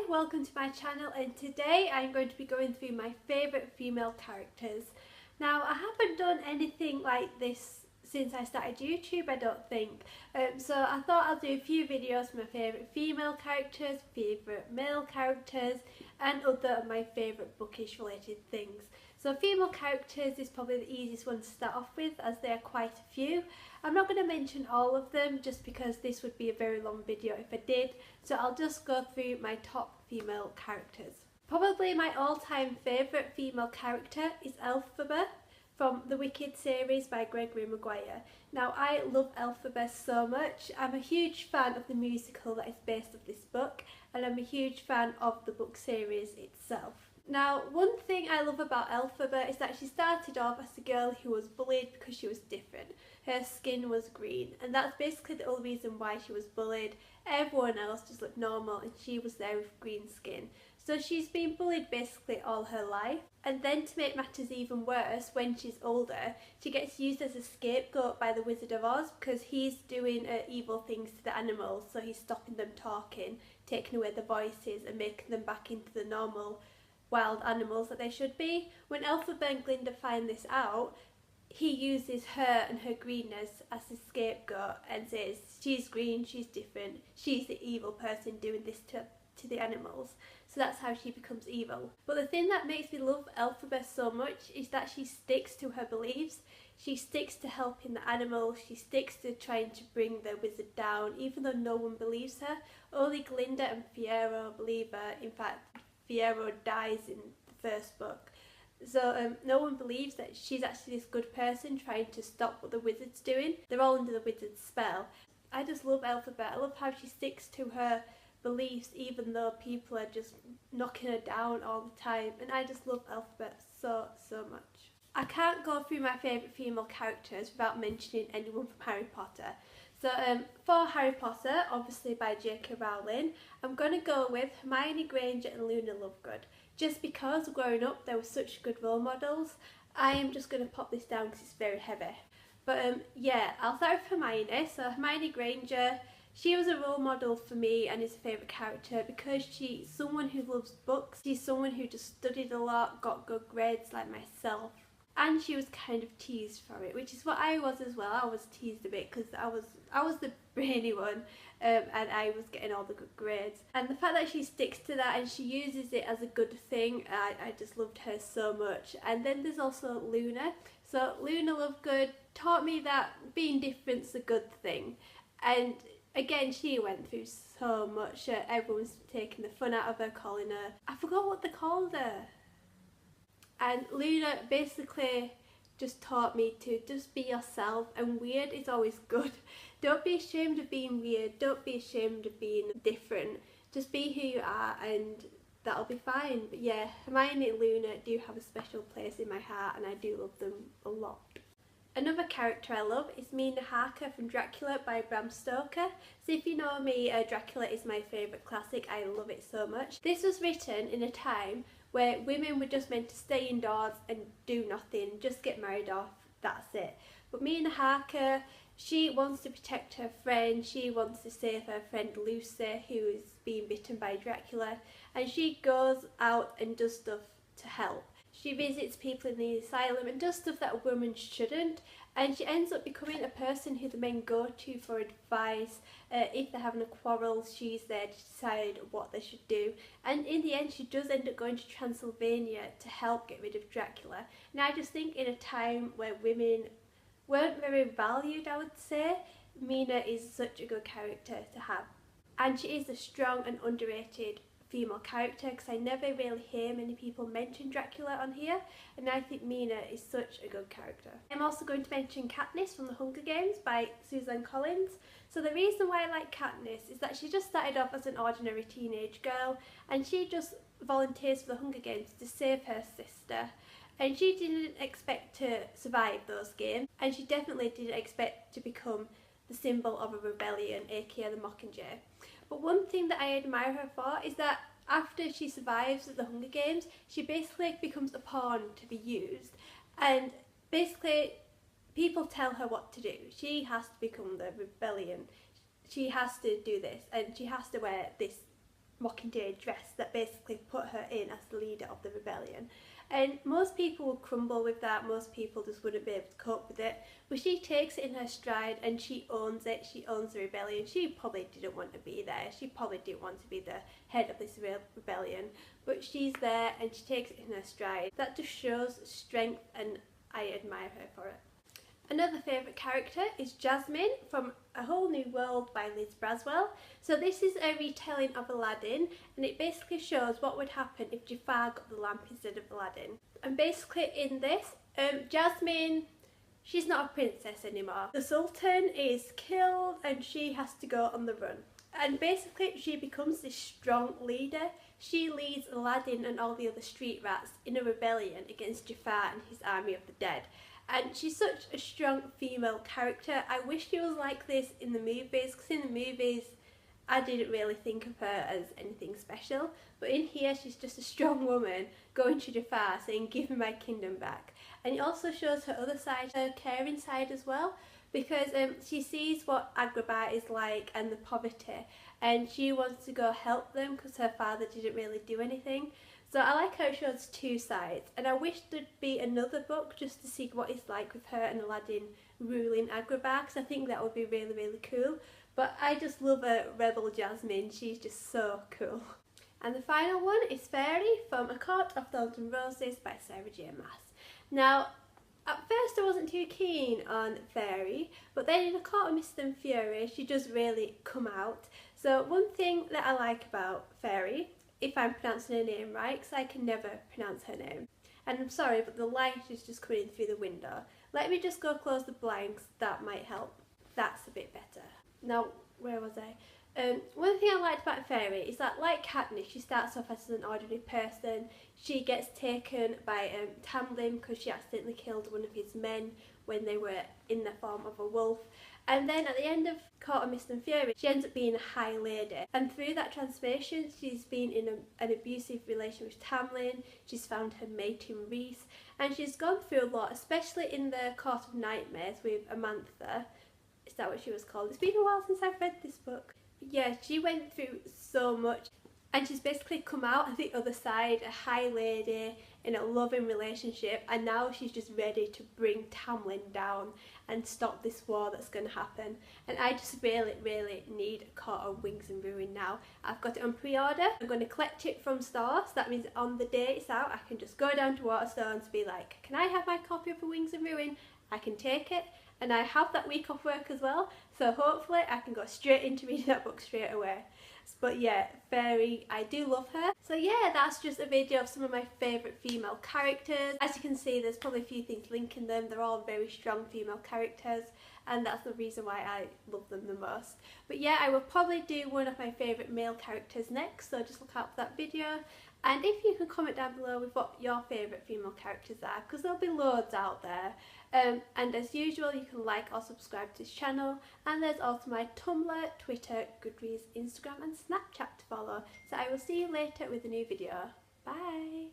welcome to my channel, and today I'm going to be going through my favourite female characters. Now, I haven't done anything like this since I started YouTube, I don't think. So I thought I'll do a few videos of my favourite female characters, favourite male characters, and other of my favourite bookish related things. So female characters is probably the easiest one to start off with, as there are quite a few. I'm not going to mention all of them just because this would be a very long video if I did, so I'll just go through my top female characters. Probably my all-time favourite female character is Elphaba from the Wicked series by Gregory Maguire. Now, I love Elphaba so much. I'm a huge fan of the musical that is based on this book, and I'm a huge fan of the book series itself. Now, one thing I love about Elphaba is that she started off as a girl who was bullied because she was different. Her skin was green, and that's basically the only reason why she was bullied. Everyone else just looked normal and she was there with green skin. So she's been bullied basically all her life. And then to make matters even worse, when she's older, she gets used as a scapegoat by the Wizard of Oz because he's doing evil things to the animals. So he's stopping them talking, taking away their voices and making them back into the normal wild animals that they should be. When Elphaba and Glinda find this out, he uses her and her greenness as a scapegoat and says she's green, she's different, she's the evil person doing this to the animals. So that's how she becomes evil. But the thing that makes me love Elphaba so much is that she sticks to her beliefs. She sticks to helping the animals, she sticks to trying to bring the wizard down, even though no one believes her. Only Glinda and Fiyero believe her. In fact, Fiyero dies in the first book. So no one believes that she's actually this good person trying to stop what the wizard's doing. They're all under the wizard's spell. I just love Elphaba. I love how she sticks to her beliefs even though people are just knocking her down all the time. And I just love Elphaba so much. I can't go through my favourite female characters without mentioning anyone from Harry Potter. So for Harry Potter, obviously by J.K. Rowling, I'm going to go with Hermione Granger and Luna Lovegood. Just because growing up they were such good role models. I am just going to pop this down because it's very heavy. But yeah, I'll start with Hermione. So Hermione Granger, she was a role model for me and is a favourite character because she's someone who loves books. She's someone who just studied a lot, got good grades like myself. And she was kind of teased for it, which is what I was as well. I was teased a bit because I was the brainy one, and I was getting all the good grades. And the fact that she sticks to that and she uses it as a good thing, I just loved her so much. And then there's also Luna. So Luna Lovegood taught me that being different's a good thing. And again, she went through so much. Everyone's taking the fun out of her, calling her, I forgot what they called her. And Luna basically just taught me to just be yourself, and weird is always good. Don't be ashamed of being weird, don't be ashamed of being different. Just be who you are and that'll be fine. But yeah, Hermione and Luna do have a special place in my heart and I do love them a lot. Another character I love is Mina Harker from Dracula by Bram Stoker. So if you know me, Dracula is my favourite classic. I love it so much. This was written in a time where women were just meant to stay indoors and do nothing, just get married off, that's it. But Mina Harker, she wants to protect her friend, she wants to save her friend Lucy, who is being bitten by Dracula, and she goes out and does stuff to help. She visits people in the asylum and does stuff that a woman shouldn't, and she ends up becoming a person who the men go to for advice. If they're having a quarrel, she's there to decide what they should do. And in the end, she does end up going to Transylvania to help get rid of Dracula. And I just think in a time where women weren't very valued, I would say, Mina is such a good character to have. And she is a strong and underrated female character because I never really hear many people mention Dracula on here, and I think Mina is such a good character. I'm also going to mention Katniss from The Hunger Games by Suzanne Collins. So the reason why I like Katniss is that she just started off as an ordinary teenage girl and she just volunteers for the Hunger Games to save her sister. And she didn't expect to survive those games, and she definitely didn't expect to become the symbol of a rebellion, aka the Mockingjay. But one thing that I admire her for is that after she survives the Hunger Games, she basically becomes a pawn to be used. And basically, people tell her what to do. She has to become the rebellion. She has to do this, and she has to wear this Mockingjay dress that basically put her in as the leader of the rebellion. And most people would crumble with that, most people just wouldn't be able to cope with it, but she takes it in her stride and she owns it, she owns the rebellion. She probably didn't want to be there, she probably didn't want to be the head of this rebellion, but she's there and she takes it in her stride. That just shows strength and I admire her for it. Another favourite character is Jasmine from A Whole New World by Liz Braswell. So this is a retelling of Aladdin, and it basically shows what would happen if Jafar got the lamp instead of Aladdin. And basically in this, Jasmine, she's not a princess anymore. The Sultan is killed and she has to go on the run. And basically she becomes this strong leader. She leads Aladdin and all the other street rats in a rebellion against Jafar and his army of the dead. And she's such a strong female character. I wish she was like this in the movies, because in the movies I didn't really think of her as anything special. But in here she's just a strong woman going to Jafar saying, "Give me my kingdom back." And it also shows her other side, her caring side as well, because she sees what Agrabah is like and the poverty, and she wants to go help them because her father didn't really do anything. So I like how it shows two sides, and I wish there'd be another book just to see what it's like with her and Aladdin ruling Agrabah, because I think that would be really, really cool. But I just love a rebel Jasmine, she's just so cool. And the final one is Fairy from A Court of Thorns and Roses by Sarah J. Maas. Now, at first I wasn't too keen on Fairy, but then in A Court of Mist and Fury she does really come out. So one thing that I like about Fairy, if I'm pronouncing her name right, because I can never pronounce her name. And I'm sorry, but the light is just coming in through the window. Let me just go close the blinds, that might help. That's a bit better. Now, where was I? One thing I liked about Fairy is that, like Katniss, she starts off as an ordinary person. She gets taken by Tamlin because she accidentally killed one of his men when they were in the form of a wolf. And then at the end of Court of Mist and Fury, she ends up being a high lady. And through that transformation, she's been in an abusive relation with Tamlin, she's found her mate in Rhys, and she's gone through a lot, especially in the Court of Nightmares with Amantha. Is that what she was called? It's been a while since I've read this book. But yeah, she went through so much. And she's basically come out at the other side, a high lady in a loving relationship, and now she's just ready to bring Tamlin down and stop this war that's going to happen. And I just really, really need a Court of Wings and Ruin now. I've got it on pre-order. I'm going to collect it from stores. That means on the day it's out, I can just go down to Waterstones and be like, "Can I have my copy of Wings and Ruin?" I can take it. And I have that week off work as well, so hopefully I can go straight into reading that book straight away. But yeah, Fairy, I do love her. So yeah, that's just a video of some of my favourite female characters. As you can see, there's probably a few things linking them. They're all very strong female characters, and that's the reason why I love them the most. But yeah, I will probably do one of my favourite male characters next, so just look out for that video. And if you can comment down below with what your favourite female characters are, because there'll be loads out there. And as usual, you can like or subscribe to this channel, and there's also my Tumblr, Twitter, Goodreads, Instagram and Snapchat to follow. So I will see you later with a new video. Bye!